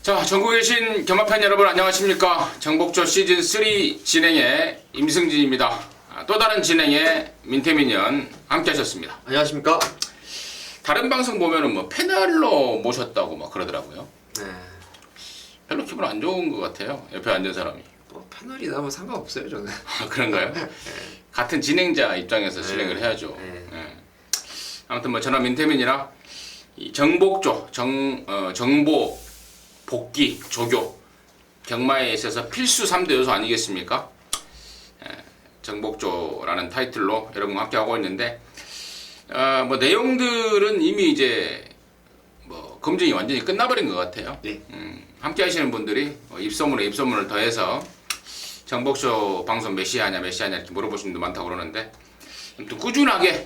자, 전국에 계신 경마팬 여러분 안녕하십니까? 정복조 시즌3 진행의 임승진입니다. 또 다른 진행의 민태민연 함께 하셨습니다. 안녕하십니까? 다른 방송 보면은 뭐 패널로 모셨다고 막 그러더라고요. 네. 별로 기분 안 좋은 것 같아요. 옆에 앉은 사람이. 뭐 패널이나 뭐 상관없어요 저는. 아, 그런가요? 같은 진행자 입장에서 진행을 해야죠. 네. 아무튼 뭐 저는 민태민이라 이 정복조, 정보, 복귀, 조교, 경마에 있어서 필수 3대 요소 아니겠습니까? 정복조라는 타이틀로 여러분과 함께 하고 있는데, 뭐 내용들은 이미 이제 뭐 검증이 완전히 끝나버린 것 같아요. 네. 함께 하시는 분들이 입소문에 입소문을 더해서 정복조 방송 몇 시에 하냐 이렇게 물어보시는 분도 많다고 그러는데, 아무튼 꾸준하게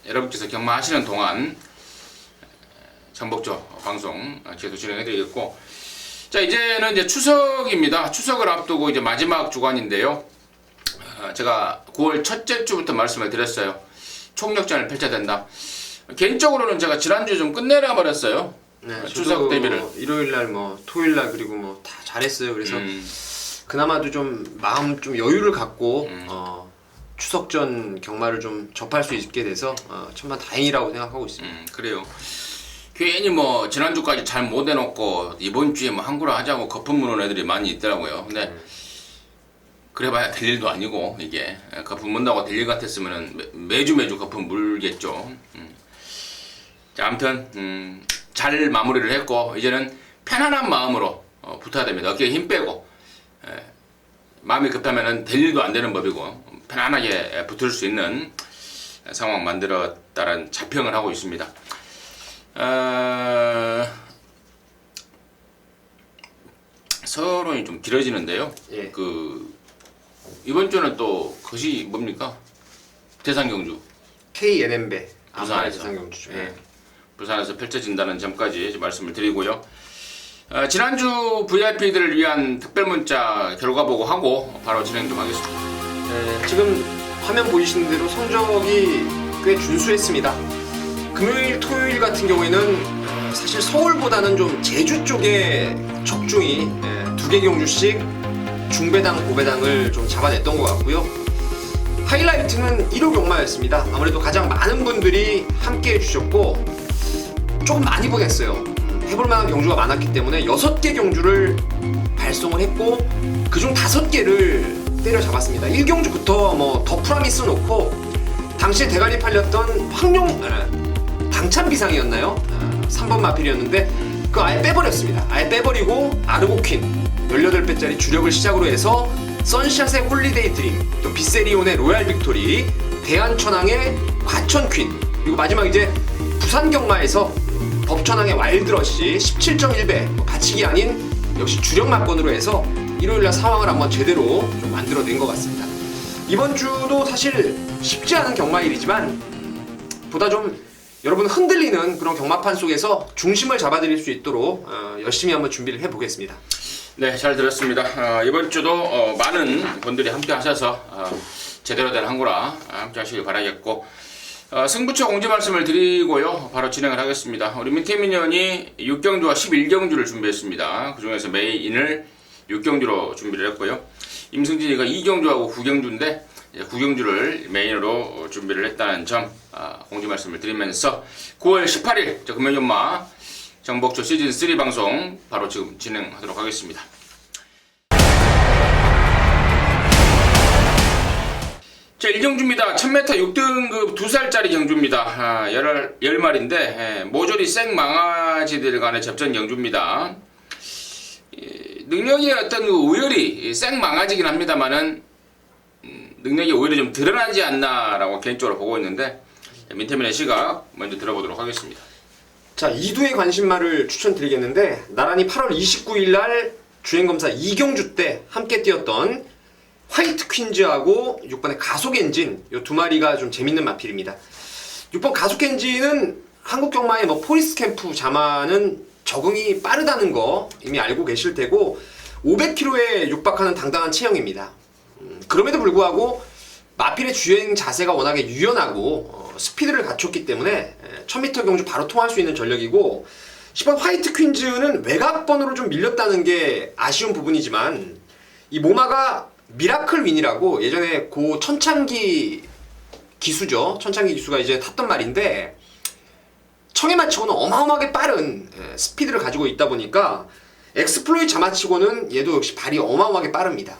여러분께서 경마하시는 동안 정복조 방송 계속 진행해드리겠고, 자, 이제는 이제 추석입니다. 추석을 앞두고 이제 마지막 주간인데요. 제가 9월 첫째 주부터 말씀을 드렸어요. 총력전을 펼쳐야 된다. 개인적으로는 제가 지난주 좀 끝내려 버렸어요. 네, 추석 대비를. 일요일날 뭐 토요일날 그리고 뭐 다 잘했어요. 그래서 그나마도 좀 마음 좀 여유를 갖고 추석 전 경마를 좀 접할 수 있게 돼서 천만 다행이라고 생각하고 있습니다. 그래요. 괜히 뭐 지난주까지 잘 못 해놓고 이번 주에 뭐 한구라 하자고 거품 무는 애들이 많이 있더라고요. 근데 그래봐야 될 일도 아니고, 이게 거품 문다고 될 일 같았으면은 매주 거품 물겠죠. 자, 아무튼 잘 마무리를 했고, 이제는 편안한 마음으로 붙어야 됩니다. 어깨에 힘 빼고, 마음이 급하면은 될 일도 안 되는 법이고, 편안하게 붙을 수 있는 상황 만들었다는 자평을 하고 있습니다. 서론이 좀 길어지는데요. 예. 이번 주는 또 그것이 뭡니까? 대상경주. KNM배 부산에서. 대상경주죠. 예. 부산에서 펼쳐진다는 점까지 말씀을 드리고요. 지난주 VIP들을 위한 특별문자 결과 보고하고 바로 진행 좀 하겠습니다. 네, 지금 화면 보이시는 대로 성적이 꽤 준수했습니다. 금요일, 토요일 같은 경우에는 사실 서울보다는 좀 제주 쪽에 적중이 2개 경주씩 중배당, 고배당을 좀 잡아냈던 것 같고요. 하이라이트는 1호 경마였습니다. 아무래도 가장 많은 분들이 함께 해주셨고 조금 많이 보냈어요. 해볼만한 경주가 많았기 때문에 6개 경주를 발송을 했고 그중 5개를 때려잡았습니다. 1경주부터 뭐 더 프라미스 놓고 당시에 대가리 팔렸던 당찬비상이었나요? 3번 마필이었는데 그거 아예 빼버렸습니다. 아예 빼버리고 아르고퀸 18배짜리 주력을 시작으로 해서 선샷의 홀리데이 드림, 또 비세리온의 로얄 빅토리, 대한천왕의 과천퀸, 그리고 마지막 이제 부산 경마에서 법천왕의 와일드러시 17.1배 받치기 아닌 역시 주력 막건으로 해서 일요일날 상황을 한번 제대로 좀 만들어낸 것 같습니다. 이번 주도 사실 쉽지 않은 경마일이지만 보다 좀 여러분 흔들리는 그런 경마판 속에서 중심을 잡아드릴 수 있도록 열심히 한번 준비를 해보겠습니다. 네, 잘 들었습니다. 이번 주도 많은 분들이 함께 하셔서 제대로 된 한구라 함께 하시길 바라겠고, 승부처 공지 말씀을 드리고요. 바로 진행을 하겠습니다. 우리 민태민연이 6경주와 11경주를 준비했습니다. 그 중에서 메인을 6경주로 준비를 했고요. 임승진이가 2경주하고 9경주인데 9경주를 메인으로 준비를 했다는 점 공지 말씀을 드리면서 9월 18일 금요연마 정복조 시즌3 방송 바로 지금 진행하도록 하겠습니다. 자, 1경주입니다. 1000m 6등급 2살짜리 경주입니다. 10마리인데 모조리 생망아지들 간의 접전 경주입니다. 능력이 어떤 우열이 생망아지긴 합니다만은 능력이 오히려 좀 드러나지 않나라고 개인적으로 보고 있는데, 민태민의 시각 먼저 들어보도록 하겠습니다. 자, 2두의 관심마를 추천드리겠는데 나란히 8월 29일 날 주행검사 2경주 때 함께 뛰었던 화이트 퀸즈하고 6번의 가속 엔진, 이 두 마리가 좀 재밌는 마필입니다. 6번 가속 엔진은 한국 경마의 뭐 포리스 캠프 자마는 적응이 빠르다는 거 이미 알고 계실 테고 500km에 육박하는 당당한 체형입니다. 그럼에도 불구하고 마필의 주행 자세가 워낙에 유연하고 스피드를 갖췄기 때문에 1000m 경주 바로 통할 수 있는 전력이고 10번 화이트 퀸즈는 외곽번으로 좀 밀렸다는 게 아쉬운 부분이지만 이 모마가 미라클 윈이라고 예전에 고 천창기 기수죠. 천창기 기수가 이제 탔던 말인데 청해마치고는 어마어마하게 빠른 스피드를 가지고 있다 보니까 엑스플로이 자마치고는 얘도 역시 발이 어마어마하게 빠릅니다.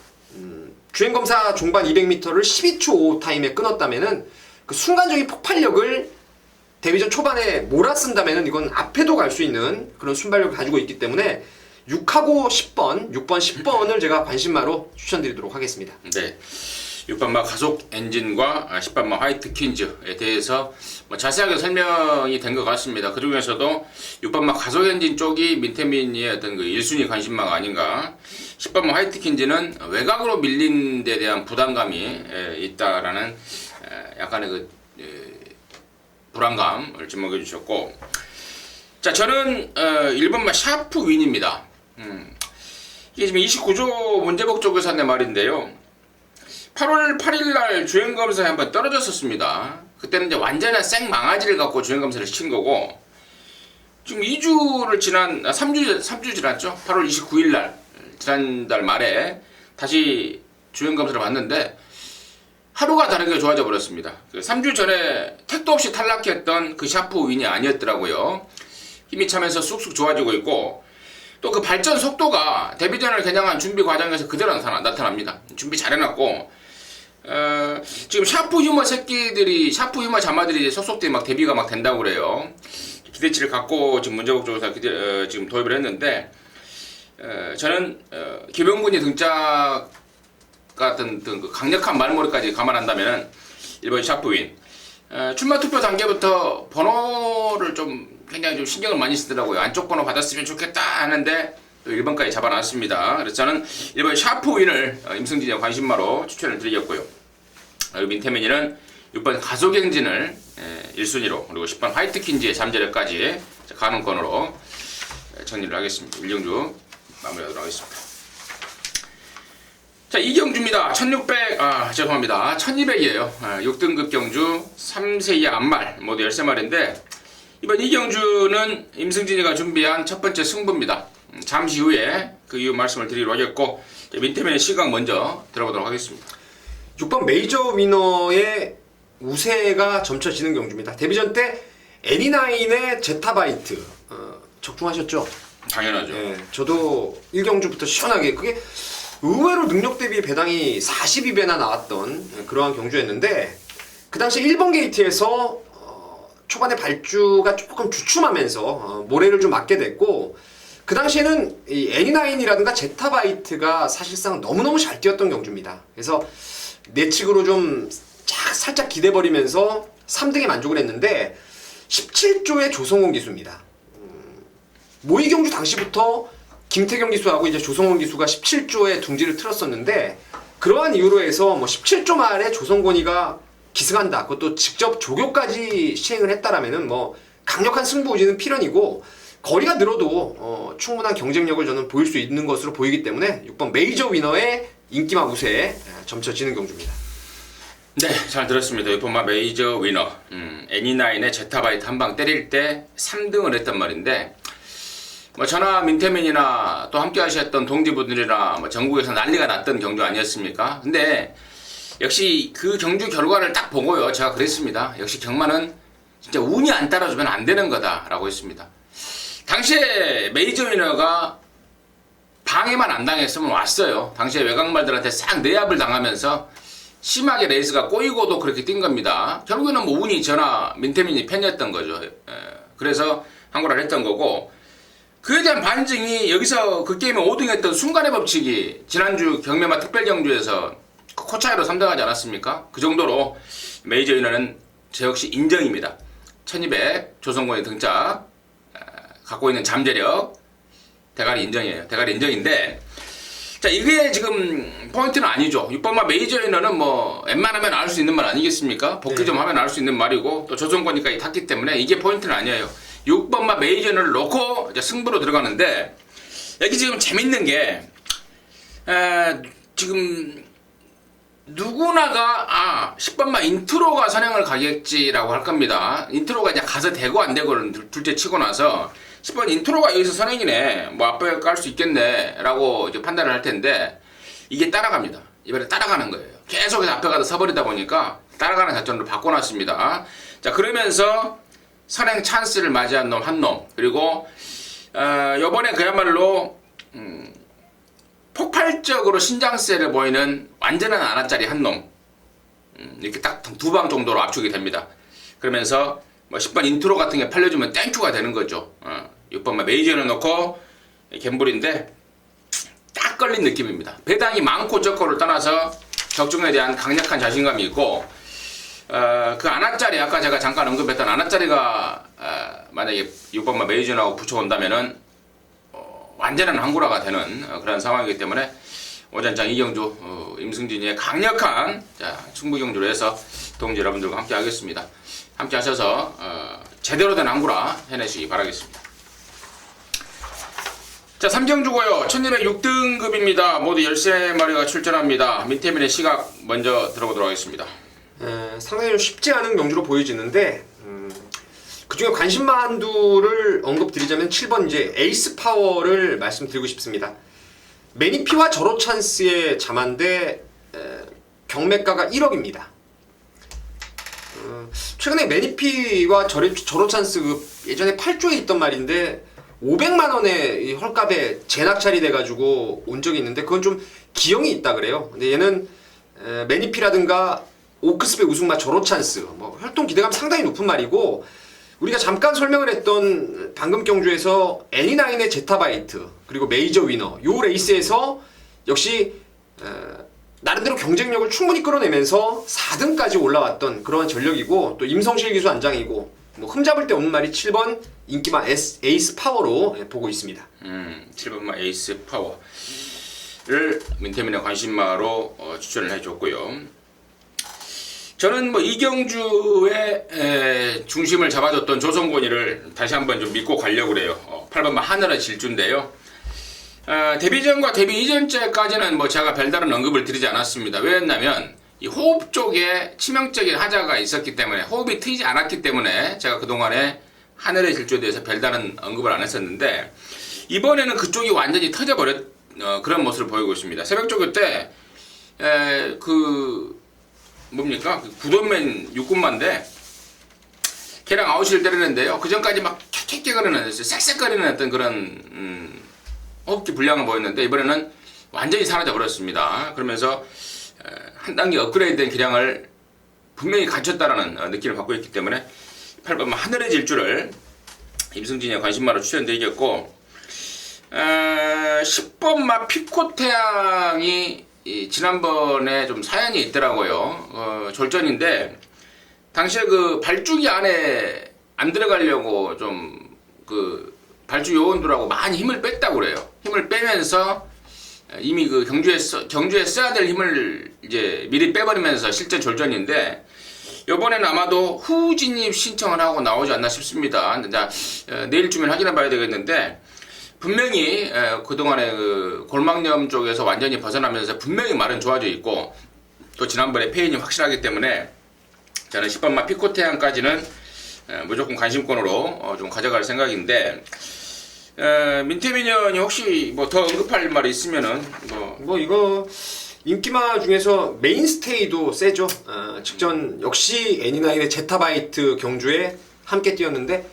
주행검사 종반 200m를 12초 5 타임에 끊었다면은 그 순간적인 폭발력을 데뷔전 초반에 몰아쓴다면은 이건 앞에도 갈 수 있는 그런 순발력을 가지고 있기 때문에 6하고 10번, 6번, 10번을 제가 관심마로 추천드리도록 하겠습니다. 네. 6번마 가속 엔진과 10번마 화이트 퀸즈에 대해서 뭐 자세하게 설명이 된 것 같습니다. 그 중에서도 6번마 가속 엔진 쪽이 민태민의 어떤 그 1순위 관심마가 아닌가. 10번마 화이트 퀸즈는 외곽으로 밀린 데 대한 부담감이 있다라는 약간의 그 불안감을 지목해 주셨고, 자, 저는 1번마 샤프 윈입니다. 이게 지금 29조 문제복 쪽에서 한 말인데요. 8월 8일날 주행검사에 한번 떨어졌었습니다. 그때는 이제 완전한 생 망아지를 갖고 주행검사를 시킨 거고, 지금 2주를 지난, 3주 지났죠? 8월 29일날, 지난달 말에 다시 주행검사를 봤는데, 하루가 다르게 좋아져 버렸습니다. 3주 전에 택도 없이 탈락했던 그 샤프 윈이 아니었더라고요. 힘이 차면서 쑥쑥 좋아지고 있고, 또 그 발전 속도가 데뷔전을 겨냥한 준비 과정에서 그대로 나타납니다. 준비 잘 해놨고, 지금 샤프 휴머 새끼들이, 샤프 휴머 자마들이 속속들이 막 데뷔가 막 된다고 그래요. 기대치를 갖고 지금 문제복 쪽에서 지금 도입을 했는데, 저는 김영군이 등짝 같은 그 강력한 말머리까지 감안한다면 1번 샤프윈. 출마 투표 단계부터 번호를 좀 굉장히 좀 신경을 많이 쓰더라고요. 안쪽 번호 받았으면 좋겠다 하는데 또 1번까지 잡아놨습니다. 그래서 저는 1번 샤프윈을 임승진의 관심마로 추천을 드리겠고요. 그리고 민태민이는 6번 가속행진을 1순위로, 그리고 10번 화이트 퀸즈의 잠재력까지 가능권으로 정리를 하겠습니다. 1경주 마무리하도록 하겠습니다. 자, 이경주입니다. 1200이에요. 6등급 경주 3세 이하 암말 모두 13마리인데, 이번 이경주는 임승진이가 준비한 첫 번째 승부입니다. 잠시 후에 그 이유 말씀을 드리도록 하겠고, 민태민의 시각 먼저 들어보도록 하겠습니다. 6번 메이저 위너의 우세가 점쳐지는 경주입니다. 데뷔전 때 애니나인의 제타바이트 적중하셨죠? 당연하죠. 네, 저도 1경주부터 시원하게, 그게 의외로 능력 대비 배당이 42배나 나왔던 그러한 경주였는데, 그 당시 1번 게이트에서 초반에 발주가 조금 주춤하면서 모래를 좀 맞게 됐고, 그 당시에는 이 애니나인이라든가 제타바이트가 사실상 너무너무 잘 뛰었던 경주입니다. 그래서 내측으로 좀 살짝 기대버리면서 3등에 만족을 했는데, 17조의 조성원 기수입니다. 모의 경주 당시부터 김태경 기수하고 이제 조성원 기수가 17조에 둥지를 틀었었는데, 그러한 이유로 해서 뭐 17조 말에 조성권이가 기승한다, 그것도 직접 조교까지 시행을 했다라면은 뭐 강력한 승부의지는 필연이고, 거리가 늘어도 충분한 경쟁력을 저는 보일 수 있는 것으로 보이기 때문에 6번 메이저 위너의 인기만 우세에 점쳐지는 경주입니다. 네, 잘 들었습니다. 6번마 메이저 위너. 애니나인의 제타바이트 한 방 때릴 때 3등을 했단 말인데, 뭐 저나 민태민이나 또 함께 하셨던 동지분들이나 뭐 전국에서 난리가 났던 경주 아니었습니까? 근데 역시 그 경주 결과를 딱 보고요, 제가 그랬습니다. 역시 경마는 진짜 운이 안 따라주면 안 되는 거다라고 했습니다. 당시에 메이저 위너가 방해만 안 당했으면 왔어요. 당시에 외곽말들한테 싹 내압을 당하면서 심하게 레이스가 꼬이고도 그렇게 뛴 겁니다. 결국에는 뭐 운이 저나 민태민이 편이었던 거죠. 그래서 항고를 했던 거고, 그에 대한 반증이 여기서 그 게임에 5등 했던 순간의 법칙이 지난주 경매마 특별경주에서 코차이로 3등하지 않았습니까? 그 정도로 메이저 위너는 저 역시 인정입니다. 1200 조성권의 등짝, 갖고 있는 잠재력, 대가리 인정이에요. 대가리 인정인데, 자, 이게 지금 포인트는 아니죠. 6번마 메이저 위너는 뭐 웬만하면 알 수 있는 말 아니겠습니까? 복귀 좀 하면 알 수 있는 말이고, 또 조성권이까지 탔기 때문에 이게 포인트는 아니에요. 6번마 메이저 위너를 놓고 이제 승부로 들어가는데, 여기 지금 재밌는 게 지금 누구나가 10번마 인트로가 선행을 가겠지라고 할 겁니다. 인트로가 이제 가서 되고 안 되고를 둘째 치고 나서 10번 인트로가 여기서 선행이네, 뭐 앞에 깔 수 있겠네 라고 이제 판단을 할 텐데, 이게 따라갑니다. 이번에 따라가는 거예요. 계속해서 앞에 가서 서버리다 보니까 따라가는 작전으로 바꿔놨습니다. 자, 그러면서 선행 찬스를 맞이한 놈 한 놈, 그리고 요번에 그야말로 폭발적으로 신장세를 보이는 완전한 안아짜리 한 놈, 이렇게 딱 두 방 정도로 압축이 됩니다. 그러면서 뭐 10번 인트로 같은 게 팔려주면 땡큐가 되는 거죠. 6번 메이저를 넣고 갬블인데 딱 걸린 느낌입니다. 배당이 많고 적고를 떠나서 적중에 대한 강력한 자신감이 있고, 그 안아짜리, 아까 제가 잠깐 언급했던 안아짜리가 만약에 6번만 메이저하고 붙여온다면은 완전한 항구라가 되는 그런 상황이기 때문에 오전장 이경주, 임승진이의 강력한 승부경주로 해서 동지 여러분들과 함께 하겠습니다. 함께 하셔서 제대로 된 항구라 해내시기 바라겠습니다. 자, 3경주고요. 1206등급입니다. 모두 13마리가 출전합니다. 민태민의 시각 먼저 들어보도록 하겠습니다. 상당히 좀 쉽지 않은 경주로 보여지는데, 그중에 관심만두를 언급드리자면 7번 이제 에이스 파워를 말씀드리고 싶습니다. 매니피와 저로 찬스의 자만대, 경매가가 1억입니다. 최근에 매니피와 저로 찬스 예전에 8조에 있던 말인데 500만 원의 헐값에 재낙찰이 돼가지고 온 적이 있는데, 그건 좀 기형이 있다 그래요. 근데 얘는 매니피라든가 오크스배 우승마 저로 찬스, 뭐 활동 기대감 상당히 높은 말이고, 우리가 잠깐 설명을 했던 방금 경주에서 애니나인의 제타바이트 그리고 메이저 위너 요 레이스에서 역시 나름대로 경쟁력을 충분히 끌어내면서 4등까지 올라왔던 그러한 전력이고, 또 임성실 기수 안장이고, 뭐 흠잡을 데 없는 말이 7번 인기마 에이스 파워로 보고 있습니다. 7번마 에이스 파워를 민태민의 관심마로 추천을 해줬고요. 저는 뭐 이경주의 중심을 잡아줬던 조성곤이를 다시 한번 좀 믿고 가려고 그래요. 8번마 하늘의 질주인데요. 데뷔전과 데뷔 이전째까지는 뭐 제가 별다른 언급을 드리지 않았습니다. 왜냐면 이 호흡 쪽에 치명적인 하자가 있었기 때문에, 호흡이 트이지 않았기 때문에 제가 그동안에 하늘의 질주에 대해서 별다른 언급을 안 했었는데, 이번에는 그쪽이 완전히 터져버렸 그런 모습을 보이고 있습니다. 새벽 조교 때 뭡니까? 구돈맨 6군마인데 걔랑 아웃을 때리는데요. 그 전까지 막 킥킥거리는, 쌕쌕거리는 어떤 그런 호흡기 불량을 보였는데, 이번에는 완전히 사라져 버렸습니다. 그러면서 한 단계 업그레이드된 기량을 분명히 갖췄다라는 느낌을 받고 있기 때문에 8번 하늘의 질주를 임승진의 관심마로 추천드리겠고, 10번마 피코태양이 지난번에 좀 사연이 있더라고요. 졸전인데 당시에 그 발주기 안에 안 들어가려고 좀 발주 요원들하고 많이 힘을 뺐다고 그래요. 힘을 빼면서 이미 그 경주에 써야 될 힘을 이제 미리 빼버리면서 실제 졸전인데, 이번에는 아마도 후진입 신청을 하고 나오지 않나 싶습니다. 내일쯤엔 확인해 봐야 되겠는데, 분명히 그동안에 그 골막염 쪽에서 완전히 벗어나면서 분명히 말은 좋아져 있고, 또 지난번에 페인이 확실하기 때문에 저는 10번마 피코태양까지는 무조건 관심권으로 좀 가져갈 생각인데, 민태민 의원이 혹시 뭐 더 언급할 말이 있으면은 뭐 이거 인기마 중에서 메인스테이도 세죠. 직전 역시 애니나인의 제타바이트 경주에 함께 뛰었는데,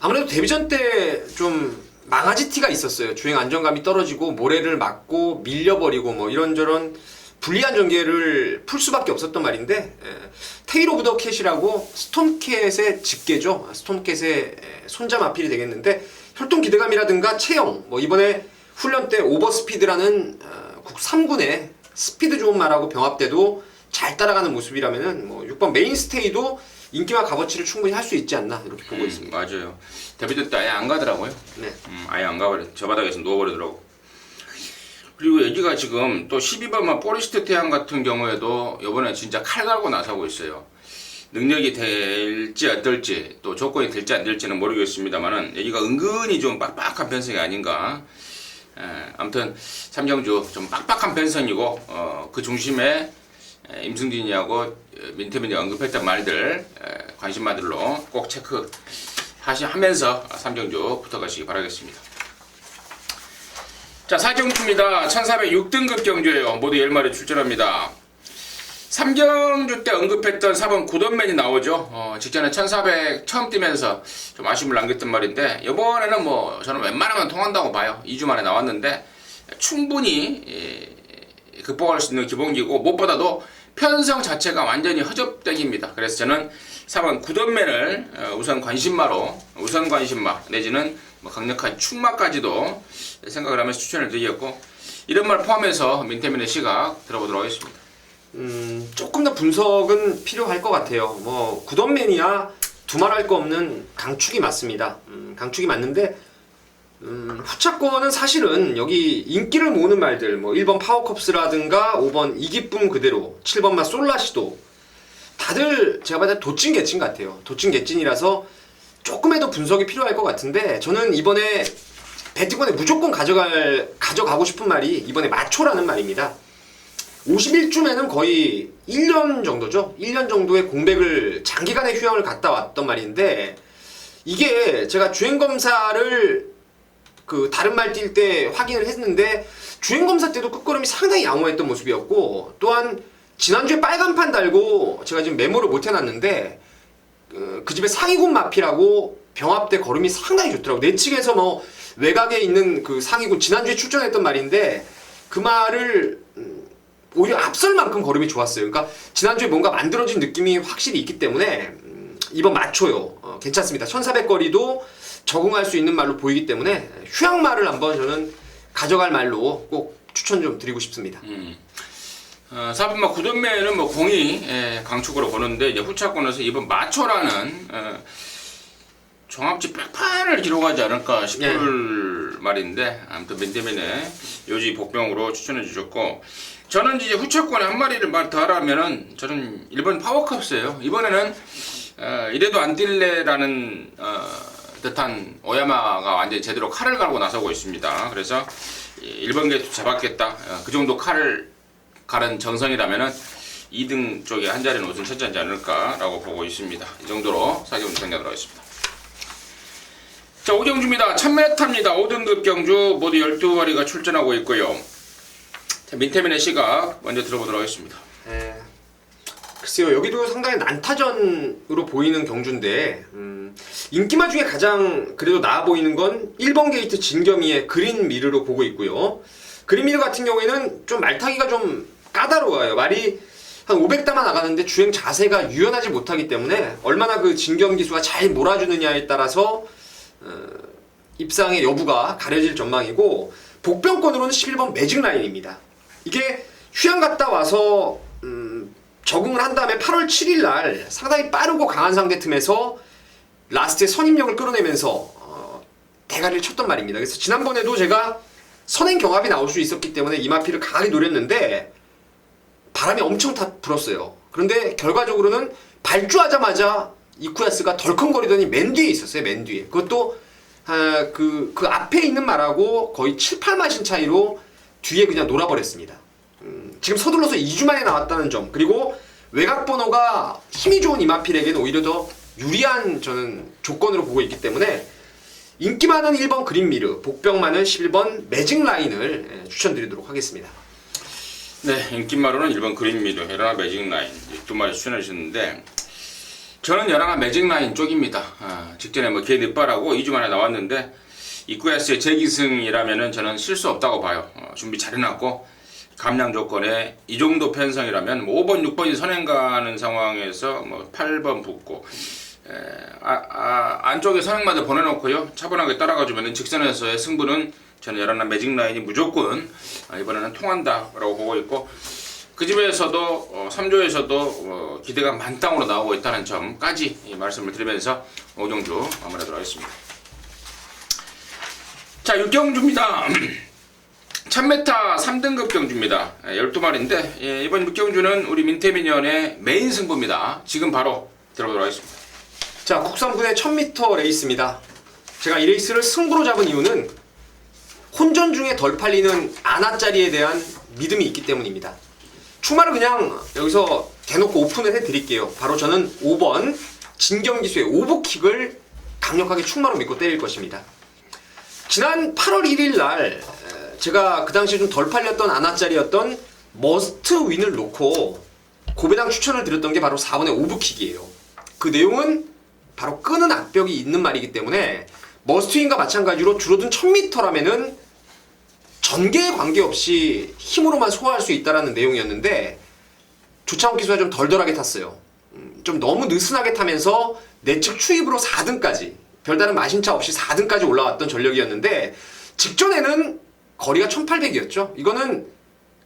아무래도 데뷔전 때 좀 망아지 티가 있었어요. 주행 안정감이 떨어지고 모래를 맞고 밀려버리고 뭐 이런저런 불리한 전개를 풀 수밖에 없었던 말인데, 테일 오브 더 캣이라고 스톰캣의 직계죠. 스톰캣의 손자 마필이 되겠는데, 활동 기대감이라든가 체형, 뭐 이번에 훈련 때 오버스피드라는 국 3군의 스피드 좋은 말하고 병합 때도 잘 따라가는 모습이라면은 뭐 6번 메인스테이도 인기와 값어치를 충분히 할 수 있지 않나 이렇게 보고 있습니다. 맞아요. 데뷔전 때 아예 안 가더라고요. 네. 아예 안 가버려. 저 바닥에서 누워버리더라고. 그리고 여기가 지금 또 12번만 포리스트 태양 같은 경우에도 이번에 진짜 칼 갈고 나서고 있어요. 능력이 될지 어떨지, 또 조건이 될지 안 될지는 모르겠습니다만은 여기가 은근히 좀 빡빡한 편성이 아닌가. 아무튼 3경주 좀 빡빡한 편성이고, 그 중심에 임승진이하고 민태민이 언급했던 말들 관심마들로 꼭 체크하면서 3경주 붙어가시기 바라겠습니다. 자, 4경주입니다. 1406등급 경주예요. 모두 10마리 출전합니다. 3경주 때 언급했던 4번 구던맨이 나오죠. 직전에 1400 처음 뛰면서 좀 아쉬움을 남겼던 말인데 이번에는 뭐 저는 웬만하면 통한다고 봐요. 2주 만에 나왔는데 충분히 극복할 수 있는 기본기고 무엇보다도 편성 자체가 완전히 허접되기입니다. 그래서 저는 4번 구던맨을 우선 관심마 내지는 뭐 강력한 축마까지도 생각을 하면서 추천을 드리겠고 이런 말 포함해서 민태민의 시각 들어보도록 하겠습니다. 조금 더 분석은 필요할 것 같아요. 뭐 구던맨이야 두말할 거 없는 강축이 맞습니다. 강축이 맞는데 후차권은 사실은 여기 인기를 모으는 말들 뭐 1번 파워컵스라든가 5번 이기쁨 그대로 7번만 솔라시도 다들 제가 봤을 때 도찐개찐 같아요. 도찐개찐이라서 조금의 더 분석이 필요할 것 같은데 저는 이번에 배트권에 무조건 가져가고 싶은 말이 이번에 마초라는 말입니다. 51쯤에는 거의 1년 정도죠. 1년 정도의 공백을 장기간의 휴양을 갔다 왔던 말인데 이게 제가 주행검사를 다른 말 뛸 때 확인을 했는데 주행검사 때도 끝걸음이 상당히 양호했던 모습이었고 또한 지난주에 빨간판 달고 제가 지금 메모를 못 해놨는데 그 집에 상위군 마피라고 병합대 걸음이 상당히 좋더라고. 내측에서 뭐 외곽에 있는 그 상위군 지난주에 출전했던 말인데 그 말을 오히려 앞설 만큼 걸음이 좋았어요. 그러니까 지난주에 뭔가 만들어진 느낌이 확실히 있기 때문에 이번 맞춰요. 괜찮습니다. 1400거리도 적응할 수 있는 말로 보이기 때문에 휴양말을 한번 저는 가져갈 말로 꼭 추천 좀 드리고 싶습니다. 4번마 구던맨은 뭐 공이 강축으로 보는데 이제 후차권에서 이번 마초라는 종합지 백판을 기록하지 않을까 싶을 말인데 아무튼 민태민의 요지 복병으로 추천해 주셨고 저는 이제 후차권에 한 마리를 더하라면은 저는 1번 파워컵스예요. 이번에는 이래도 안 뛸래라는 듯한 오야마가 완전히 제대로 칼을 갈고 나서고 있습니다. 그래서 1번 게이트 잡았겠다. 그 정도 칼을 가른 정성이라면은 2등 쪽에 한 자리는 우선 차지하지 않을까라고 보고 있습니다. 이 정도로 4경주 정리하도록 하겠습니다. 자, 5경주입니다. 1000m입니다. 5등급 경주 모두 12마리가 출전하고 있고요. 자, 민태민의 시각 먼저 들어보도록 하겠습니다. 글쎄요, 여기도 상당히 난타전으로 보이는 경주인데 인기마 중에 가장 그래도 나아 보이는 건 1번 게이트 진겸이의 그린 미르로 보고 있고요. 그린 미르 같은 경우에는 좀 말타기가 좀 까다로워요. 말이 한 500다만 나가는데 주행 자세가 유연하지 못하기 때문에 얼마나 그 진겸 기수가 잘 몰아주느냐에 따라서 입상의 여부가 가려질 전망이고 복병권으로는 11번 매직 라인입니다. 이게 휴양 갔다 와서 적응을 한 다음에 8월 7일 날 상당히 빠르고 강한 상대 틈에서 라스트에 선임력을 끌어내면서 대가리를 쳤던 말입니다. 그래서 지난번에도 제가 선행 경합이 나올 수 있었기 때문에 이마피를 강하게 노렸는데 바람이 엄청 불었어요. 그런데 결과적으로는 발주하자마자 이쿠야스가 덜컹거리더니 맨 뒤에 있었어요. 맨 뒤에. 그것도 그 앞에 있는 말하고 거의 7, 8마신 차이로 뒤에 그냥 놀아버렸습니다. 지금 서둘러서 2주 만에 나왔다는 점 그리고 외곽 번호가 힘이 좋은 이마필에게는 오히려 더 유리한 저는 조건으로 보고 있기 때문에 인기 많은 1번 그린미르, 복병 많은 11번 매직 라인을 추천드리도록 하겠습니다. 네, 인기마로는 1번 그린미르, 헤라나 매직 라인 두 마리 추천해 주셨는데 저는 헤라나 매직 라인 쪽입니다. 직전에 뭐 개 늦바라고 2주 만에 나왔는데 이쿠야스의 재기승이라면은 저는 실수 없다고 봐요. 준비 잘 해놨고 감량 조건에 이 정도 편성이라면 뭐 5번, 6번이 선행 가는 상황에서 뭐 8번 붙고 안쪽에 선행마들 보내놓고요 차분하게 따라가주면 직선에서의 승부는 저는 열하나 매직 라인이 무조건 이번에는 통한다라고 보고 있고 그 집에서도 3조에서도 기대가 만땅으로 나오고 있다는 점까지 말씀을 드리면서 5경주 마무리하도록 하겠습니다. 자, 6경주입니다. 1000m 3등급 경주입니다. 12마리인데 이번 6경주는 우리 민태민연의 메인 승부입니다. 지금 바로 들어보도록 하겠습니다. 자, 국산군의 1000m 레이스입니다. 제가 이 레이스를 승부로 잡은 이유는 혼전 중에 덜 팔리는 아나짜리에 대한 믿음이 있기 때문입니다. 충마를 그냥 여기서 대놓고 오픈을 해드릴게요. 바로 저는 5번 진경기수의 오브킥을 강력하게 충마로 믿고 때릴 것입니다. 지난 8월 1일 날 제가 그 당시에 좀 덜 팔렸던 아나짜리였던 머스트 윈을 놓고 고배당 추천을 드렸던 게 바로 4번의 오브킥이에요. 그 내용은 바로 끄는 악벽이 있는 말이기 때문에 머스트 윈과 마찬가지로 줄어든 1000m라면은 전개에 관계없이 힘으로만 소화할 수 있다라는 내용이었는데 조창욱 기수가 좀 덜덜하게 탔어요. 좀 너무 느슨하게 타면서 내측 추입으로 4등까지 별다른 마신차 없이 4등까지 올라왔던 전력이었는데 직전에는 거리가 1800이었죠. 이거는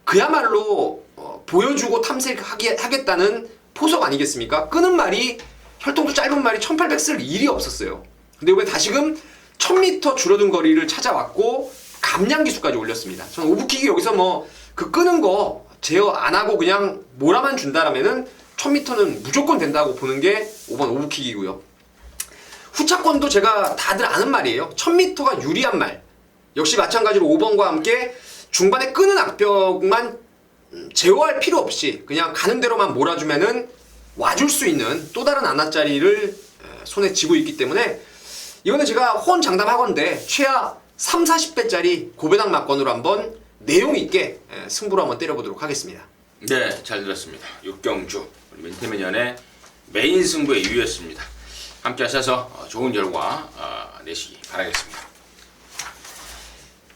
그야말로 보여주고 탐색하겠다는 포석 아니겠습니까? 끄는 말이 혈통도 짧은 말이 1800 쓸 일이 없었어요. 근데 이번에 다시금 1000m 줄어든 거리를 찾아왔고 감량 기수까지 올렸습니다. 저는 오브킥이 여기서 뭐 그 끄는 거 제어 안 하고 그냥 몰아만 준다라면은 1000m는 무조건 된다고 보는 게 5번 오브킥이고요. 후차권도 제가 다들 아는 말이에요. 1000m가 유리한 말. 역시 마찬가지로 5번과 함께 중반에 끄는 악벽만 제어할 필요 없이 그냥 가는 대로만 몰아주면은 와줄 수 있는 또 다른 아나짜리를 손에 쥐고 있기 때문에 이거는 제가 호언장담하건대 최하 3, 40배짜리 고배당 막건으로 한번 내용 있게 승부를 한번 때려보도록 하겠습니다. 네, 잘 들었습니다. 육경주 민태민연의 메인 승부의 이유였습니다. 함께 하셔서 좋은 결과 내시기 바라겠습니다.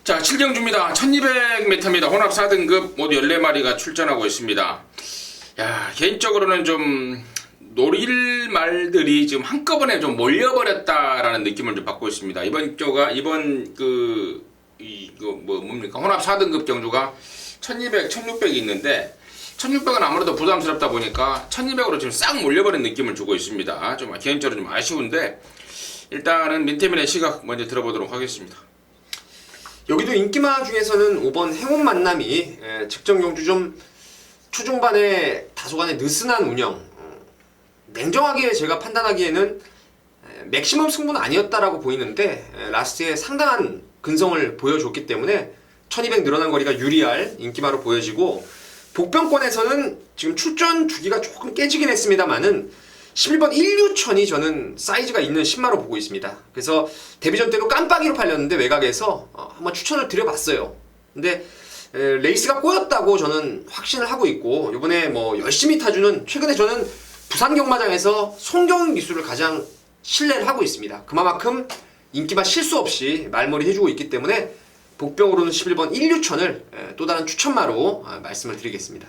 자, 7경주입니다. 1200m입니다. 혼합 4등급 모두 14마리가 출전하고 있습니다. 야, 개인적으로는 좀 노릴 말들이 지금 한꺼번에 좀 몰려버렸다라는 느낌을 좀 받고 있습니다. 이번 뭡니까? 혼합 4등급 경주가 1200, 1600이 있는데 1600은 아무래도 부담스럽다 보니까 1200으로 지금 싹 몰려버린 느낌을 주고 있습니다. 좀 개인적으로 좀 아쉬운데 일단은 민태민의 시각 먼저 들어보도록 하겠습니다. 여기도 인기마 중에서는 5번 행운 만남이 직전 경주 좀 초중반에 다소간의 느슨한 운영, 냉정하게 제가 판단하기에는 맥시멈 승부는 아니었다라고 보이는데 라스트에 상당한 근성을 보여줬기 때문에 1200 늘어난 거리가 유리할 인기마로 보여지고 복병권에서는 지금 출전 주기가 조금 깨지긴 했습니다만은 11번 1류천이 저는 사이즈가 있는 신마로 보고 있습니다. 그래서 데뷔전 때도 깜빡이로 팔렸는데 외곽에서 한번 추천을 드려봤어요. 근데 레이스가 꼬였다고 저는 확신을 하고 있고 이번에 뭐 열심히 타주는 최근에 저는 부산 경마장에서 송경 기수를 가장 신뢰를 하고 있습니다. 그만큼 인기마 실수 없이 말머리 해주고 있기 때문에 복병으로는 11번 1류천을 또 다른 추천마로 말씀을 드리겠습니다.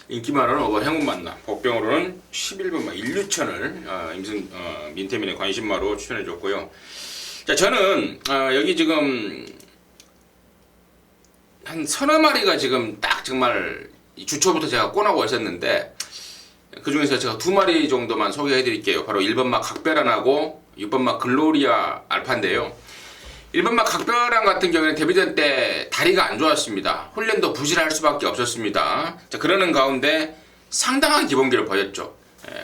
인기마로는 5번 행운 만남, 복병으로는 11번 1류천을 민태민의 관심마로 추천해줬고요. 자, 저는 여기 지금 한 서너 마리가 지금 딱 정말 주초부터 제가 꼬나고 있었는데 그 중에서 제가 2마리 정도만 소개해드릴게요. 바로 1번마 각별안하고 6번마 글로리아 알파인데요. 1번마 각별안 같은 경우에는 데뷔전 때 다리가 안 좋았습니다. 훈련도 부실할 수밖에 없었습니다. 자, 그러는 가운데 상당한 기본기를 보였죠.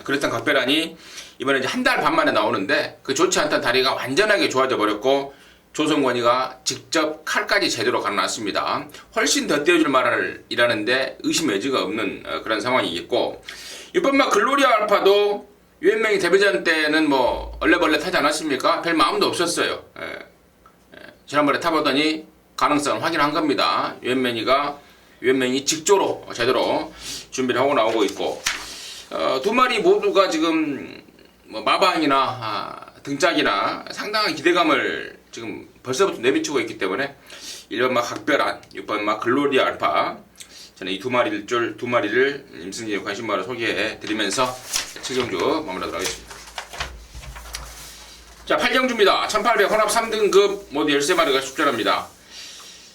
그랬던 각별안이 이번에 이제 한 달 반 만에 나오는데 그 좋지 않던 다리가 완전하게 좋아져 버렸고 조성권이가 직접 칼까지 제대로 갈아놨습니다. 훨씬 더 떼어줄 말을 일하는데 의심 여지가 없는 그런 상황이겠고 6번마 글로리아 알파도 유엔명이 데뷔전 때는 뭐 얼레벌레 타지 않았습니까? 별 마음도 없었어요. 지난번에 타보더니 가능성을 확인한 겁니다. 유엔명이 직조로 제대로 준비를 하고 나오고 있고 2마리 모두가 지금 뭐 마방이나 등짝이나 상당한 기대감을 지금 벌써부터 내비치고 있기 때문에 1번마 각별안, 6번마 글로리아 알파 저는 이 두 마리를 임승진의 관심마로 소개해 드리면서 7경주 마무리하도록 하겠습니다. 자, 8경주입니다. 1800 혼합 3등급 모두 13마리가 출전합니다.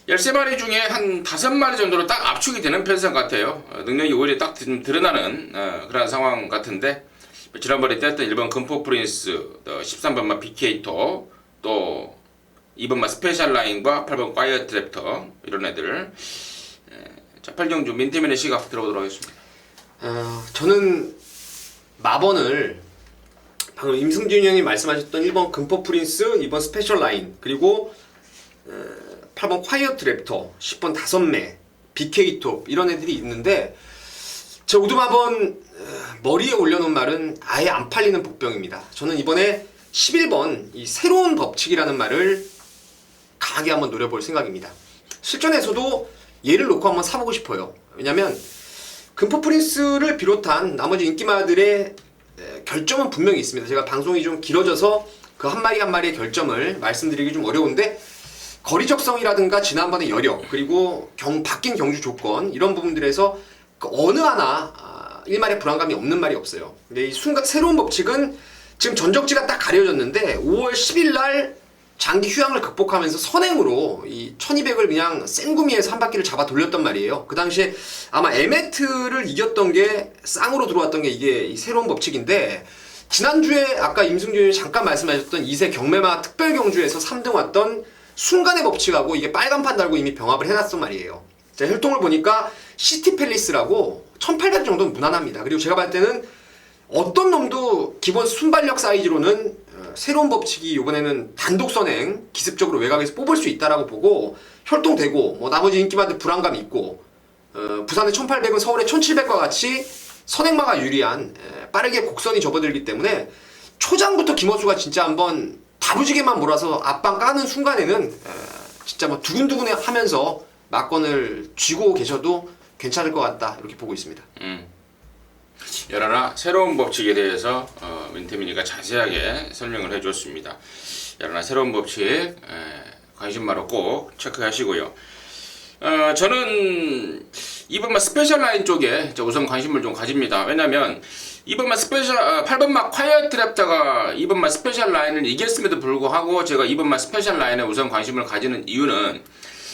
13마리 중에 한 5마리 정도로 딱 압축이 되는 편성 같아요. 능력이 오히려 딱 드러나는 그런 상황 같은데 지난번에 뗐던 1번 금포 프린스, 13번마 BK토, 또 2번마 스페셜 라인과 8번 과이어 트랩터 이런 애들. 자, 8경주 민태민의 시각 들어보도록 하겠습니다. 저는 마번을 방금 임승진 형이 말씀하셨던 1번 금포 프린스, 2번 스페셜 라인, 그리고 8번 콰이어트 랩터, 10번 5매, BK톱 이런 애들이 있는데 제 오두마번 머리에 올려놓은 말은 아예 안 팔리는 복병입니다. 저는 이번에 11번 이 새로운 법칙이라는 말을 강하게 한번 노려볼 생각입니다. 실전에서도 얘를 놓고 한번 사보고 싶어요. 왜냐면 금포 프린스를 비롯한 나머지 인기마들의 결점은 분명히 있습니다. 제가 방송이 좀 길어져서 그 한 마리 한 마리의 결점을 말씀드리기 좀 어려운데 거리적성이라든가 지난번의 여력 그리고 바뀐 경주 조건 이런 부분들에서 그 어느 하나 일말의 불안감이 없는 말이 없어요. 근데 이 새로운 법칙은 지금 전적지가 딱 가려졌는데 5월 10일 날 장기 휴양을 극복하면서 선행으로 이 1200을 그냥 생구미에서 한 바퀴를 잡아 돌렸단 말이에요. 그 당시에 아마 에메트를 이겼던 게 쌍으로 들어왔던 게 이게 이 새로운 법칙인데 지난주에 아까 임승준이 잠깐 말씀하셨던 2세 경매마 특별경주에서 3등 왔던 순간의 법칙하고 이게 빨간판 달고 이미 병합을 해놨단 말이에요. 자, 혈통을 보니까 시티팰리스라고 1800 정도는 무난합니다. 그리고 제가 봤을 때는 어떤 놈도 기본 순발력 사이즈로는 새로운 법칙이 이번에는 단독 선행 기습적으로 외곽에서 뽑을 수 있다라고 보고 혈통되고 뭐 나머지 인기마들 불안감이 있고 부산의 1800은 서울의 1700과 같이 선행마가 유리한 빠르게 곡선이 접어들기 때문에 초장부터 김어수가 진짜 한번 다부지게만 몰아서 앞방 까는 순간에는 진짜 뭐 두근두근 하면서 막건을 쥐고 계셔도 괜찮을 것 같다 이렇게 보고 있습니다. 열하나 새로운 법칙에 대해서 민태민이가 자세하게 설명을 해줬습니다. 열하나 새로운 법칙 관심마로 꼭 체크하시고요. 저는 이번마 스페셜 라인 쪽에 우선 관심을 좀 가집니다. 왜냐면 이번마 8번마 콰이어 트랩터가 이번마 스페셜 라인을 이겼음에도 불구하고 제가 이번마 스페셜 라인에 우선 관심을 가지는 이유는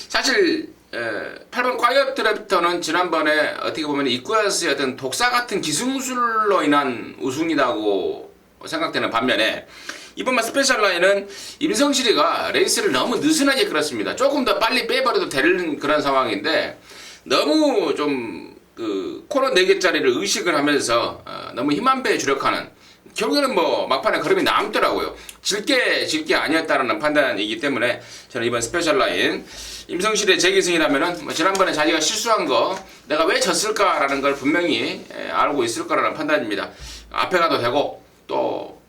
사실 8번 콰이어 트랩터는 지난번에 어떻게 보면 입구에서의 어떤 독사 같은 기승술로 인한 우승이라고 생각되는 반면에 이번만 스페셜 라인은 임성실이가 레이스를 너무 느슨하게 끌었습니다. 조금 더 빨리 빼버려도 되는 그런 상황인데 너무 좀 그 코너 4개짜리를 의식을 하면서 너무 힘한 배에 주력하는 결국에는 뭐 막판에 걸음이 남더라고요. 질게 아니었다는 판단이기 때문에 저는 이번 스페셜 라인 임성실의 재기승이라면은 뭐 지난번에 자기가 실수한 거 내가 왜 졌을까라는 걸 분명히 알고 있을 거라는 판단입니다. 앞에 가도 되고 또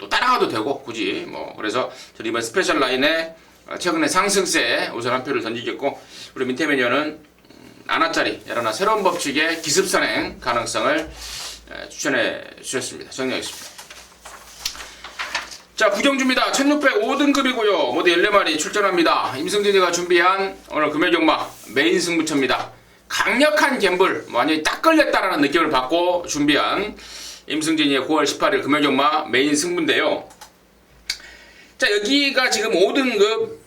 따라가도 되고 굳이 뭐 그래서 저는 이번 스페셜 라인에 최근에 상승세에 우선 한 표를 던지겠고 우리 민태매니어는 하나짜리 여러나 새로운 법칙의 기습선행 가능성을 추천해 주셨습니다. 정리하겠습니다. 자, 구경주입니다. 1605등급이고요. 모두 14마리 출전합니다. 임승진이가 준비한 오늘 금요경마 메인 승부처입니다. 강력한 갬블, 완전히 딱 걸렸다라는 느낌을 받고 준비한 임승진이의 9월 18일 금요경마 메인 승부인데요. 자, 여기가 지금 5등급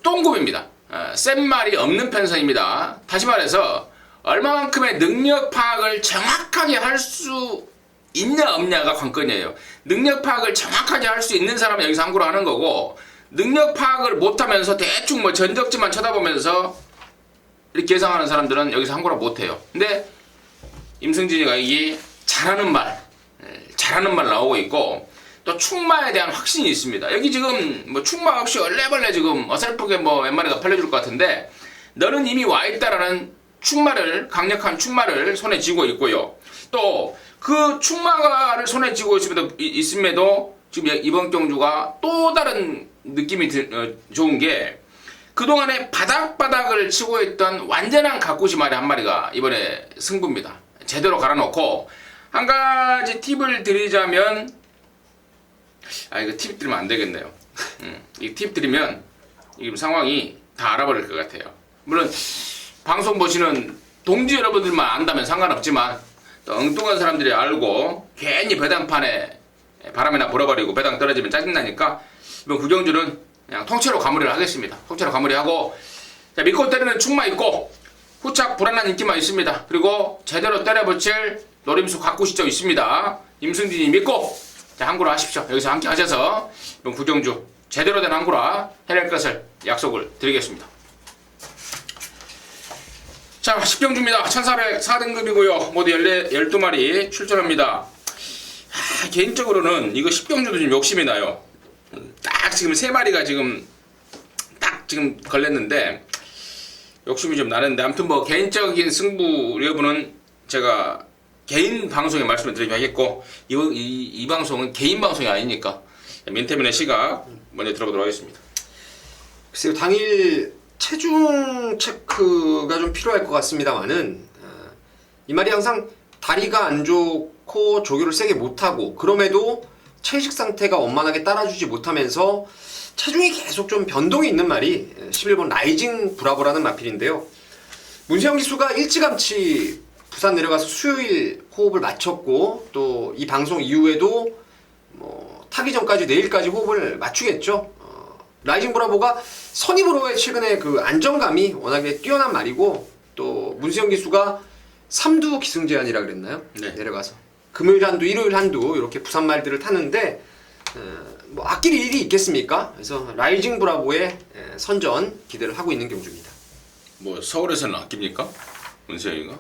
똥급입니다. 센 말이 없는 편성입니다. 다시 말해서 얼마만큼의 능력 파악을 정확하게 할 수 있냐 없냐가 관건이에요. 능력 파악을 정확하게 할 수 있는 사람은 여기서 함구로 하는 거고 능력 파악을 못하면서 대충 뭐 전적지만 쳐다보면서 이렇게 예상하는 사람들은 여기서 함구로 못해요. 근데 임승진이가 이게 잘하는 말 나오고 있고 또 축마에 대한 확신이 있습니다. 여기 지금 뭐 축마 없이 얼레벌레 지금 어설프게 뭐 몇 마리가 팔려줄 것 같은데 너는 이미 와있다라는 축마를 강력한 축마를 손에 쥐고 있고요. 또 그 축마를 손에 쥐고 있음에도 지금 이번 경주가 또 다른 느낌이 좋은 게 그동안에 바닥바닥을 치고 있던 완전한 가꾸시 말이 한 마리가 이번에 승부입니다. 제대로 갈아놓고 한 가지 팁을 드리자면 이거 팁 드리면 안 되겠네요. 이 팁 드리면 이 상황이 다 알아버릴 것 같아요. 물론 방송 보시는 동지 여러분들만 안다면 상관없지만 또 엉뚱한 사람들이 알고 괜히 배당판에 바람이나 불어버리고 배당 떨어지면 짜증나니까 이번 구경주는 그냥 통째로 가무리를 하겠습니다. 통째로 가무리하고 자, 믿고 때리는 축마 있고 후착 불안한 인기만 있습니다. 그리고 제대로 때려붙일 노림수 가꾸시죠 있습니다. 임승진이 믿고 자, 항구라 하십시오. 여기서 함께 하셔서 이번 구경주 제대로 된 항구라 해낼 것을 약속을 드리겠습니다. 자, 10경주입니다. 1404등급이고요. 모두 12마리 출전합니다. 개인적으로는 이거 10경주도 좀 욕심이 나요. 딱 지금 3마리가 지금 걸렸는데 욕심이 좀 나는데 아무튼 뭐 개인적인 승부 여부는 제가 개인 방송에 말씀을 드리긴 하겠고 이 방송은 개인 방송이 아니니까 민태민의 시각 먼저 들어보도록 하겠습니다. 글쎄요, 당일 체중 체크가 좀 필요할 것 같습니다만은 이 말이 항상 다리가 안 좋고 조교를 세게 못하고 그럼에도 체식 상태가 원만하게 따라주지 못하면서 체중이 계속 좀 변동이 있는 말이 11번 라이징 브라보라는 마필인데요. 문세영 기수가 일찌감치 부산 내려가서 수요일 호흡을 마쳤고 또 이 방송 이후에도 뭐 타기 전까지 내일까지 호흡을 맞추겠죠. 라이징 브라보가 선입으로의 최근에 그 안정감이 워낙에 뛰어난 말이고 또 문세영 기수가 3두 기승 제한이라 그랬나요? 네. 내려가서 금요일 한두 일요일 한두 이렇게 부산 말들을 타는데 뭐 아낄 일이 있겠습니까? 그래서 라이징 브라보의 선전 기대를 하고 있는 경주입니다. 뭐 서울에서는 아낍니까? 문세영이가?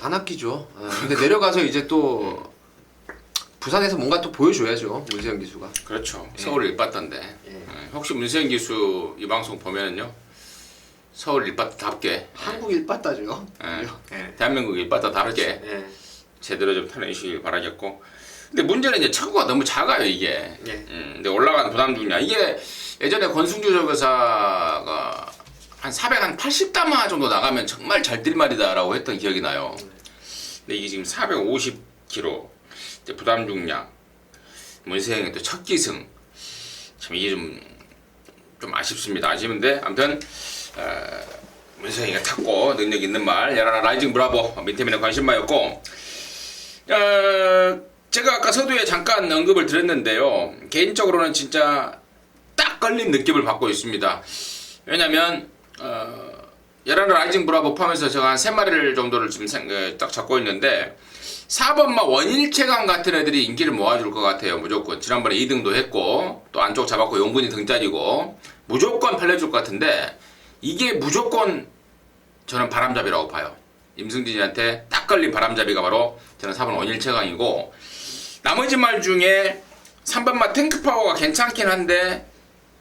안 아끼죠. 근데 내려가서 이제 또 부산에서 뭔가 또 보여줘야죠, 문세영 기수가. 그렇죠. 서울 일바다인데 혹시 문세영 기수 이 방송 보면은요 서울 일바다답게 한국 일바다죠. 대한민국 일바다 다르게 제대로 좀 타내주시길 바라겠고, 근데 문제는 이제 차고가 너무 작아요 이게. 근데 올라간 부담 중량 이게 예전에 권승주 조교사가 한 480다마 정도 나가면 정말 잘 뛸 말이다라고 했던 기억이 나요. 근데 이게 지금 450kg 부담 중량, 문세영의 또 첫 기승, 참 이게 좀 아쉽습니다. 아쉬운데 아무튼 문세영이가 탔고 능력 있는 말 야라나 라이징 브라보 민태민의 관심마였고, 제가 아까 서두에 잠깐 언급을 드렸는데요. 개인적으로는 진짜 딱 걸린 느낌을 받고 있습니다. 왜냐면 야라나 라이징 브라보 포함해서 제가 한 3마리를 정도를 지금 딱 잡고 있는데 4번마 원일체감 같은 애들이 인기를 모아줄 것 같아요. 무조건 지난번에 2등도 했고 또 안쪽 잡았고 용군이 등짜리고 무조건 팔려줄 것 같은데, 이게 무조건 저는 바람잡이라고 봐요. 임승진이한테 딱 걸린 바람잡이가 바로 저는 4번 원일체감이고, 나머지 말 중에 3번마 탱크파워가 괜찮긴 한데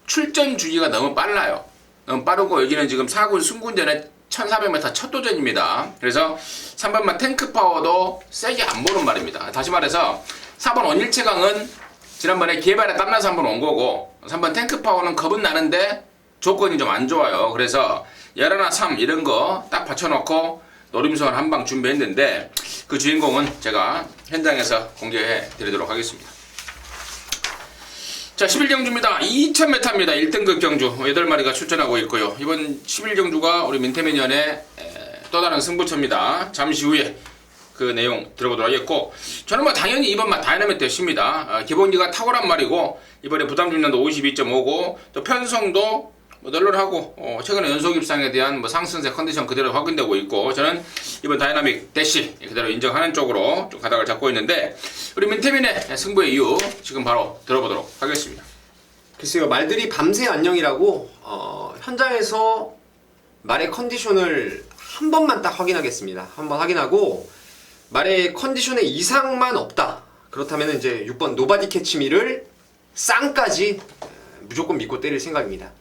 출전 주기가 너무 빨라요. 너무 빠르고 여기는 지금 4군 승군전에 1400m 첫 도전입니다. 그래서 3번만 탱크파워도 세게 안 보는 말입니다. 다시 말해서 4번 원일체강은 지난번에 기회발에 땀나서 한번 온 거고 3번 탱크파워는 겁은 나는데 조건이 좀 안 좋아요. 그래서 열하나 3 이런 거 딱 받쳐놓고 노림수원 한방 준비했는데 그 주인공은 제가 현장에서 공개해 드리도록 하겠습니다. 자, 11경주입니다. 2000m입니다. 1등급 경주 8마리가 출전하고 있고요. 이번 11경주가 우리 민태민연의 또 다른 승부처입니다. 잠시 후에 그 내용 들어보도록 하겠고, 저는 뭐 당연히 이번 말 다이나믹 대시입니다. 기본기가 탁월한 말이고 이번에 부담중량도 52.5고 또 편성도 뭐 널널하고 최근에 연속 입상에 대한 뭐 상승세 컨디션 그대로 확인되고 있고, 저는 이번 다이나믹 대시 그대로 인정하는 쪽으로 좀 가닥을 잡고 있는데, 우리 민태민의 승부의 이유 지금 바로 들어보도록 하겠습니다. 글쎄요, 말들이 밤새 안녕이라고 현장에서 말의 컨디션을 한 번만 딱 확인하겠습니다. 한번 확인하고 말의 컨디션에 이상만 없다, 그렇다면 이제 6번 노바디 캐치미를 쌍까지 무조건 믿고 때릴 생각입니다.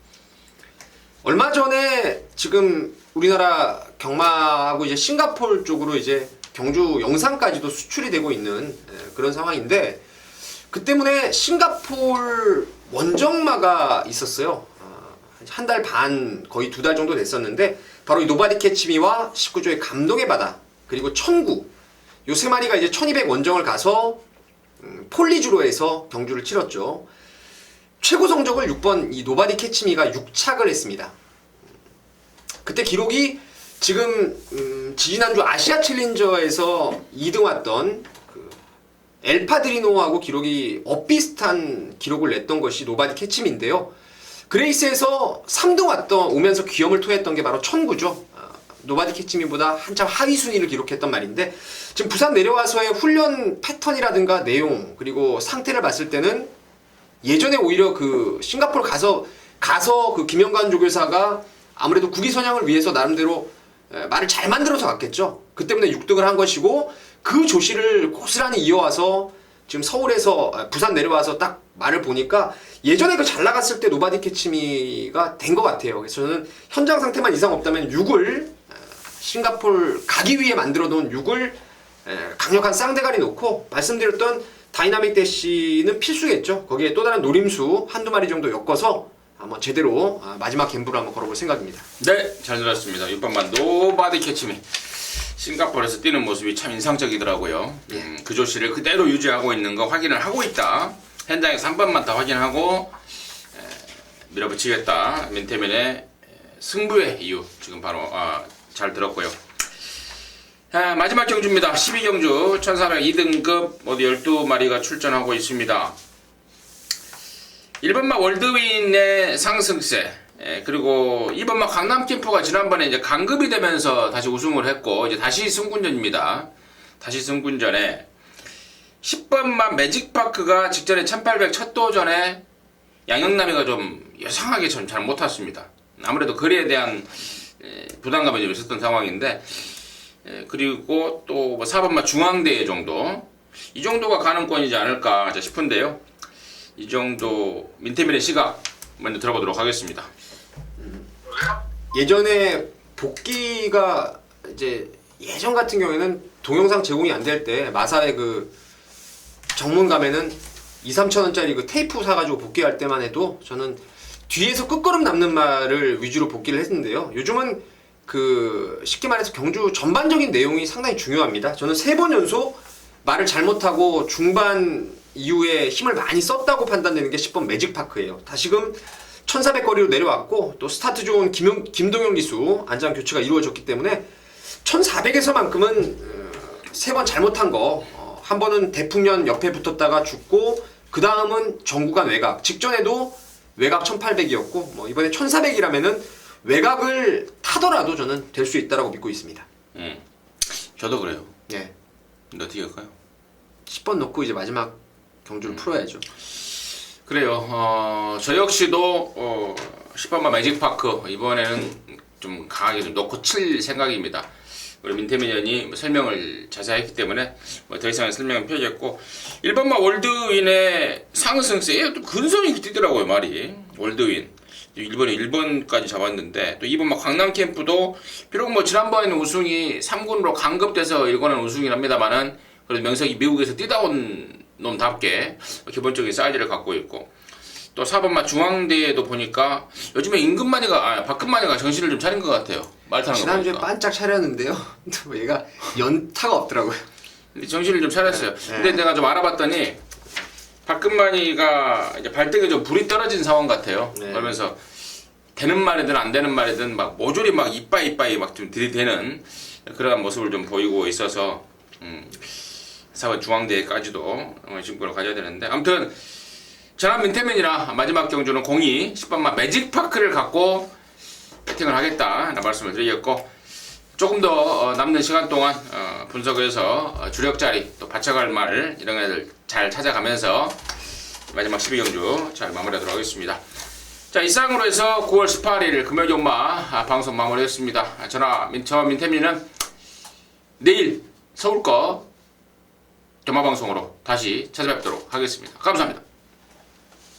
얼마 전에 지금 우리나라 경마하고 이제 싱가포르 쪽으로 이제 경주 영상까지도 수출이 되고 있는 그런 상황인데, 그 때문에 싱가포르 원정마가 있었어요. 한 달 반, 거의 2달 정도 됐었는데, 바로 이 노바디 캐치미와 19조의 감동의 바다, 그리고 천구, 요 3마리가 이제 1200 원정을 가서 폴리주로 해서 경주를 치렀죠. 최고 성적을 6번 이 노바디 캐치미가 6착을 했습니다. 그때 기록이 지금 지지난주 아시아 챌린저에서 2등 왔던 그 엘파드리노하고 기록이 엇비슷한 기록을 냈던 것이 노바디 캐치미인데요. 그레이스에서 3등 왔던 오면서 귀염을 토했던 게 바로 천구죠. 노바디 캐치미보다 한참 하위 순위를 기록했던 말인데, 지금 부산 내려와서의 훈련 패턴이라든가 내용 그리고 상태를 봤을 때는 예전에 오히려 그 싱가포르 가서 그 김영관 조교사가 아무래도 국위선양을 위해서 나름대로 말을 잘 만들어서 갔겠죠. 그 때문에 6등을 한 것이고, 그 조시를 고스란히 이어와서 지금 서울에서 부산 내려와서 딱 말을 보니까 예전에 그 잘 나갔을 때 노바디 캐치미가 된 것 같아요. 그래서 저는 현장 상태만 이상 없다면 6을 싱가포르 가기 위해 만들어 놓은 6을 강력한 쌍대가리 놓고 말씀드렸던 다이나믹 대시는 필수겠죠. 거기에 또 다른 노림수 한두 마리 정도 엮어서 한번 제대로 마지막 갬블을 한번 걸어볼 생각입니다. 네, 잘 들었습니다. 6번만 노바디 캐치미. 싱가포르에서 뛰는 모습이 참 인상적이더라고요. 그 조시를 그대로 유지하고 있는 거 확인을 하고 있다. 현장에서 한 번만 더 확인하고 밀어붙이겠다. 민태민의 승부의 이유 지금 바로 잘 들었고요. 마지막 경주입니다. 12경주 1402등급 모두 12마리가 출전하고 있습니다. 1번마 월드윈의 상승세, 그리고 2번마 강남캠프가 지난번에 이제 강급이 되면서 다시 우승을 했고 이제 다시 승군전입니다. 다시 승군전에 10번마 매직파크가 직전에 1800 첫 도전에 양영남이가 좀 여상하게 좀 잘 못 탔습니다. 아무래도 거리에 대한 부담감이 좀 있었던 상황인데, 그리고 또 4번마 중앙대회 정도, 이 정도가 가능권이지 않을까 싶은데요. 이 정도 민태민의 시각 먼저 들어보도록 하겠습니다. 예전에 복귀가 이제 예전 같은 경우에는 동영상 제공이 안 될 때 마사의 그 정문 가면은 2-3천원짜리 그 테이프 사가지고 복귀할 때만 해도 저는 뒤에서 끝걸음 남는 말을 위주로 복귀를 했는데요. 요즘은 그 쉽게 말해서 경주 전반적인 내용이 상당히 중요합니다. 저는 3번 연속 말을 잘못하고 중반 이후에 힘을 많이 썼다고 판단되는 게 10번 매직파크예요. 다시금 1400거리로 내려왔고 또 스타트 좋은 김동영 기수 안장 교체가 이루어졌기 때문에 1400에서만큼은 3번 잘못한 거, 한 번은 대풍년 옆에 붙었다가 죽고 그 다음은 정구간 외곽, 직전에도 외곽 1800이었고 뭐 이번에 1400이라면은 외곽을 타더라도 저는 될 수 있다라고 믿고 있습니다. 저도 그래요. 예. 근데 어떻게 할까요? 10번 넣고 이제 마지막 경주를 풀어야죠. 그래요. 저 역시도 10번마 매직파크 이번에는 좀 강하게 좀 넣고 칠 생각입니다. 우리 민태민 의원이 설명을 자세히 했기 때문에 더 이상의 설명은 피하겠고, 1번마 월드윈의 상승세, 또 근성이 뛰더라고요 말이. 월드윈 이번에 1번까지 잡았는데, 또 2번마 강남캠프도 비록 뭐 지난번에는 우승이 3군으로 강급돼서 일궈낸 우승이랍니다만은 그래도 명색이 미국에서 뛰다 온 놈답게 기본적인 사이즈를 갖고 있고, 또 4번마 중앙대에도 보니까 요즘에 박근만이가 정신을 좀 차린 것 같아요. 말 타는 거 지난주에 보니까. 반짝 차렸는데요. 또 얘가 연타가 없더라고요. 정신을 좀 차렸어요. 네. 근데 내가 좀 알아봤더니 박근만이가 이제 발등에 좀 불이 떨어진 상황 같아요. 네. 그러면서 되는 말이든 안 되는 말이든 막 모조리 막 이빠이 막 좀 들이대는 그런 모습을 좀 보이고 있어서 4번 중앙대까지도 신분을 가져야 되는데, 아무튼 전남 민태민이라 마지막 경주는 02 10번마 매직파크를 갖고 배팅을 하겠다는 말씀을 드리겠고, 조금 더 남는 시간 동안 분석을 해서 주력자리 또 받쳐갈 말 이런 애들 잘 찾아가면서 마지막 12경주 잘 마무리하도록 하겠습니다. 자, 이상으로 해서 9월 18일 금요일경마 방송 마무리했습니다. 저 민태민은 내일 서울 거 경마방송으로 다시 찾아뵙도록 하겠습니다. 감사합니다.